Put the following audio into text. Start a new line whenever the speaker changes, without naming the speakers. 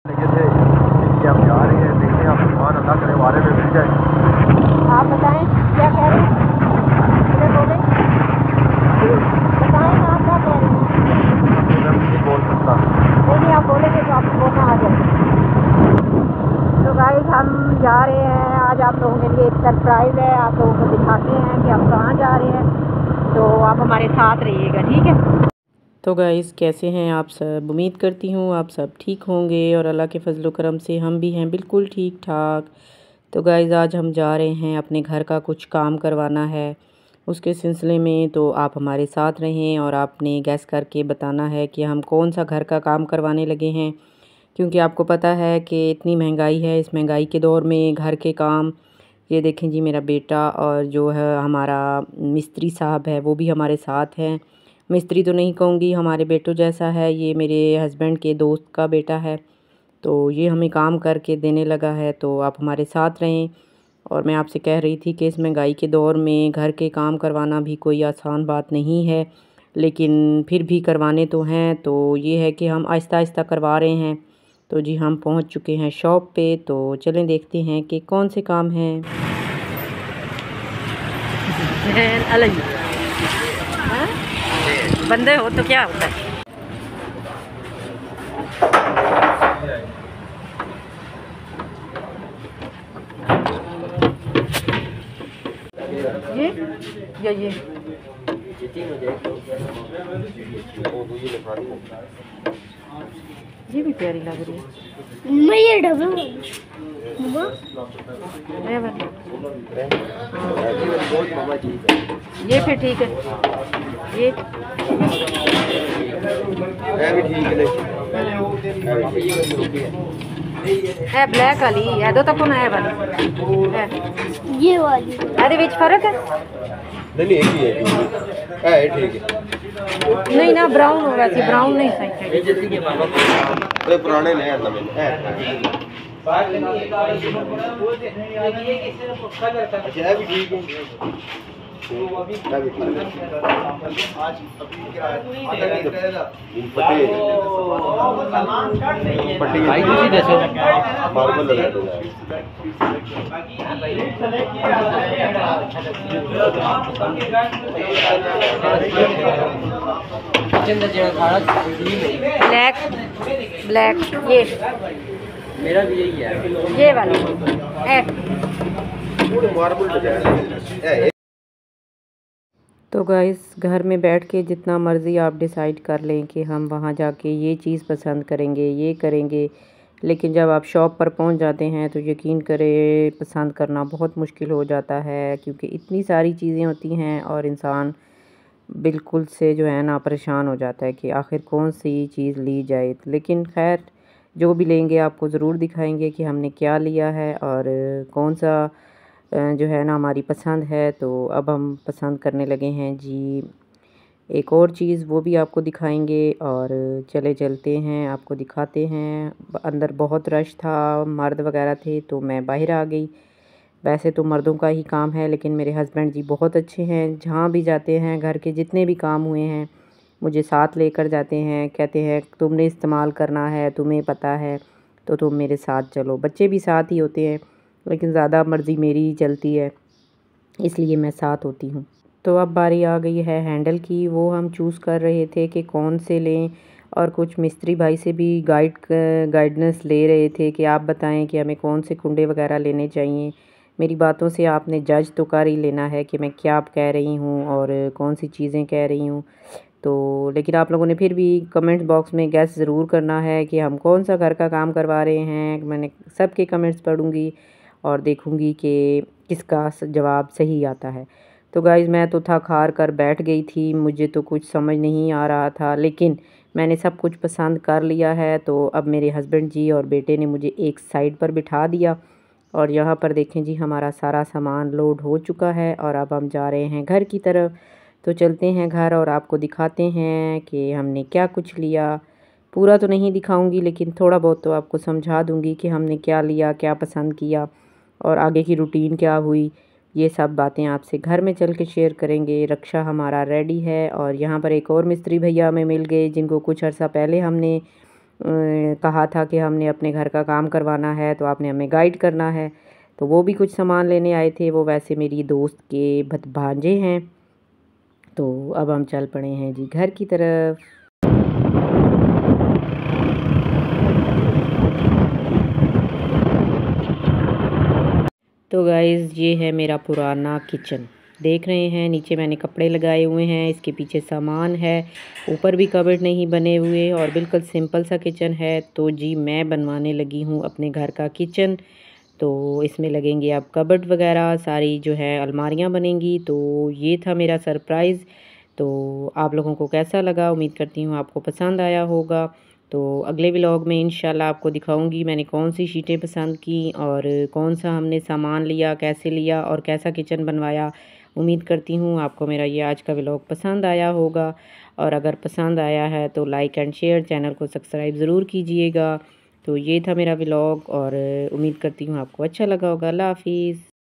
लगे थे कि आप जा रहे हैं, देखते हैं आप सामान अल्लाह करे वारे में मिल जाए।
आप बताएं क्या कह रहे हैं, इधर बोलें, बताएं आप क्या कह रहे हैं।
मैं नहीं बोल सकता।
नहीं आप बोलेंगे तो आपको बोलना आ जाए। तो गाइस हम जा रहे हैं, आज आप लोगों के लिए एक सरप्राइज़ है, आप लोगों को दिखाते हैं कि हम कहाँ जा रहे हैं, तो आप हमारे साथ रहिएगा, ठीक है।
तो गाइस कैसे हैं आप सब, उम्मीद करती हूँ आप सब ठीक होंगे और अल्लाह के फजल करम से हम भी हैं बिल्कुल ठीक ठाक। तो गाइस आज हम जा रहे हैं, अपने घर का कुछ काम करवाना है, उसके सिलसिले में तो आप हमारे साथ रहें और आपने गैस करके बताना है कि हम कौन सा घर का काम करवाने लगे हैं। क्योंकि आपको पता है कि इतनी महंगाई है, इस महंगाई के दौर में घर के काम, ये देखें जी मेरा बेटा और जो है हमारा मिस्त्री साहब है वो भी हमारे साथ हैं। मिस्त्री तो नहीं कहूँगी, हमारे बेटों जैसा है, ये मेरे हस्बैंड के दोस्त का बेटा है, तो ये हमें काम करके देने लगा है, तो आप हमारे साथ रहें। और मैं आपसे कह रही थी कि इस महंगाई के दौर में घर के काम करवाना भी कोई आसान बात नहीं है, लेकिन फिर भी करवाने तो हैं, तो ये है कि हम आहिस्ता आहिस्ता करवा रहे हैं। तो जी हम पहुंच चुके हैं शॉप पे, तो चलें देखते हैं कि कौन से काम हैं।
बंदे हो तो क्या होता है। ये ये भी प्यारी लग रही है। मैं ये डबल ये फिर ठीक है, ये
भी ठीक
है ब्लैक वाली है, दो तक है वाली है, ये वाली अरे विच फर्क है।
नहीं एक ही है ठीक है।
नहीं ना ब्राउन हो, वैसे ब्राउन नहीं सही
तो पुराने नहीं है नवे है। अच्छा भी ठीक है। भाई ਤੁਸੀਂ ਦੱਸੋ ਮਾਰਬਲ ਲਗਾ ਦੋ
ब्लैक ब्लैक, ये
मेरा भी यही है,
ये वाली है।
मार्बल लगाया।
तो गाइस घर में बैठ के जितना मर्ज़ी आप डिसाइड कर लें कि हम वहाँ जाके ये चीज़ पसंद करेंगे, ये करेंगे, लेकिन जब आप शॉप पर पहुँच जाते हैं तो यकीन करें पसंद करना बहुत मुश्किल हो जाता है, क्योंकि इतनी सारी चीज़ें होती हैं और इंसान बिल्कुल से जो है ना परेशान हो जाता है कि आखिर कौन सी चीज़ ली जाए। लेकिन खैर जो भी लेंगे आपको ज़रूर दिखाएंगे कि हमने क्या लिया है और कौन सा जो है ना हमारी पसंद है। तो अब हम पसंद करने लगे हैं जी एक और चीज़, वो भी आपको दिखाएंगे और चले चलते हैं आपको दिखाते हैं। अंदर बहुत रश था, मर्द वगैरह थे, तो मैं बाहर आ गई। वैसे तो मर्दों का ही काम है, लेकिन मेरे हस्बैंड जी बहुत अच्छे हैं, जहाँ भी जाते हैं घर के जितने भी काम हुए हैं मुझे साथ लेकर जाते हैं, कहते हैं तुमने इस्तेमाल करना है, तुम्हें पता है, तो तुम मेरे साथ चलो। बच्चे भी साथ ही होते हैं, लेकिन ज़्यादा मर्ज़ी मेरी ही चलती है, इसलिए मैं साथ होती हूँ। तो अब बारी आ गई है हैंडल की, वो हम चूज़ कर रहे थे कि कौन से लें, और कुछ मिस्त्री भाई से भी गाइडेंस ले रहे थे कि आप बताएं कि हमें कौन से कुंडे वगैरह लेने चाहिए। मेरी बातों से आपने जज तो कर ही लेना है कि मैं क्या कह रही हूँ और कौन सी चीज़ें कह रही हूँ। तो लेकिन आप लोगों ने फिर भी कमेंट बॉक्स में गैस ज़रूर करना है कि हम कौन सा घर का काम करवा रहे हैं। मैंने सबके कमेंट्स पढ़ूँगी और देखूँगी कि किसका जवाब सही आता है। तो गाइज़ मैं तो थक हार कर बैठ गई थी, मुझे तो कुछ समझ नहीं आ रहा था, लेकिन मैंने सब कुछ पसंद कर लिया है। तो अब मेरे हस्बैंड जी और बेटे ने मुझे एक साइड पर बिठा दिया और यहाँ पर देखें जी हमारा सारा सामान लोड हो चुका है और अब हम जा रहे हैं घर की तरफ। तो चलते हैं घर और आपको दिखाते हैं कि हमने क्या कुछ लिया। पूरा तो नहीं दिखाऊंगी, लेकिन थोड़ा बहुत तो आपको समझा दूंगी कि हमने क्या लिया, क्या पसंद किया और आगे की रूटीन क्या हुई। ये सब बातें आपसे घर में चल के शेयर करेंगे। रक्षा हमारा रेडी है और यहाँ पर एक और मिस्त्री भैया हमें मिल गए, जिनको कुछ अर्सा पहले हमने कहा था कि हमने अपने घर का काम करवाना है तो आपने हमें गाइड करना है। तो वो भी कुछ सामान लेने आए थे। वो वैसे मेरी दोस्त के भांजे हैं। तो अब हम चल पड़े हैं जी घर की तरफ। तो गाइज़ ये है मेरा पुराना किचन, देख रहे हैं नीचे मैंने कपड़े लगाए हुए हैं, इसके पीछे सामान है, ऊपर भी कबर्ड नहीं बने हुए और बिल्कुल सिंपल सा किचन है। तो जी मैं बनवाने लगी हूँ अपने घर का किचन। तो इसमें लगेंगे अब कबर्ड वगैरह, सारी जो है अलमारियाँ बनेंगी। तो ये था मेरा सरप्राइज़। तो आप लोगों को कैसा लगा, उम्मीद करती हूँ आपको पसंद आया होगा। तो अगले व्लॉग में इंशाल्लाह आपको दिखाऊंगी मैंने कौन सी शीटें पसंद की और कौन सा हमने सामान लिया, कैसे लिया और कैसा किचन बनवाया। उम्मीद करती हूँ आपको मेरा ये आज का व्लॉग पसंद आया होगा और अगर पसंद आया है तो लाइक एंड शेयर, चैनल को सब्सक्राइब ज़रूर कीजिएगा। तो ये था मेरा व्लॉग और उम्मीद करती हूँ आपको अच्छा लगा होगा। अल्लाह हाफिज़।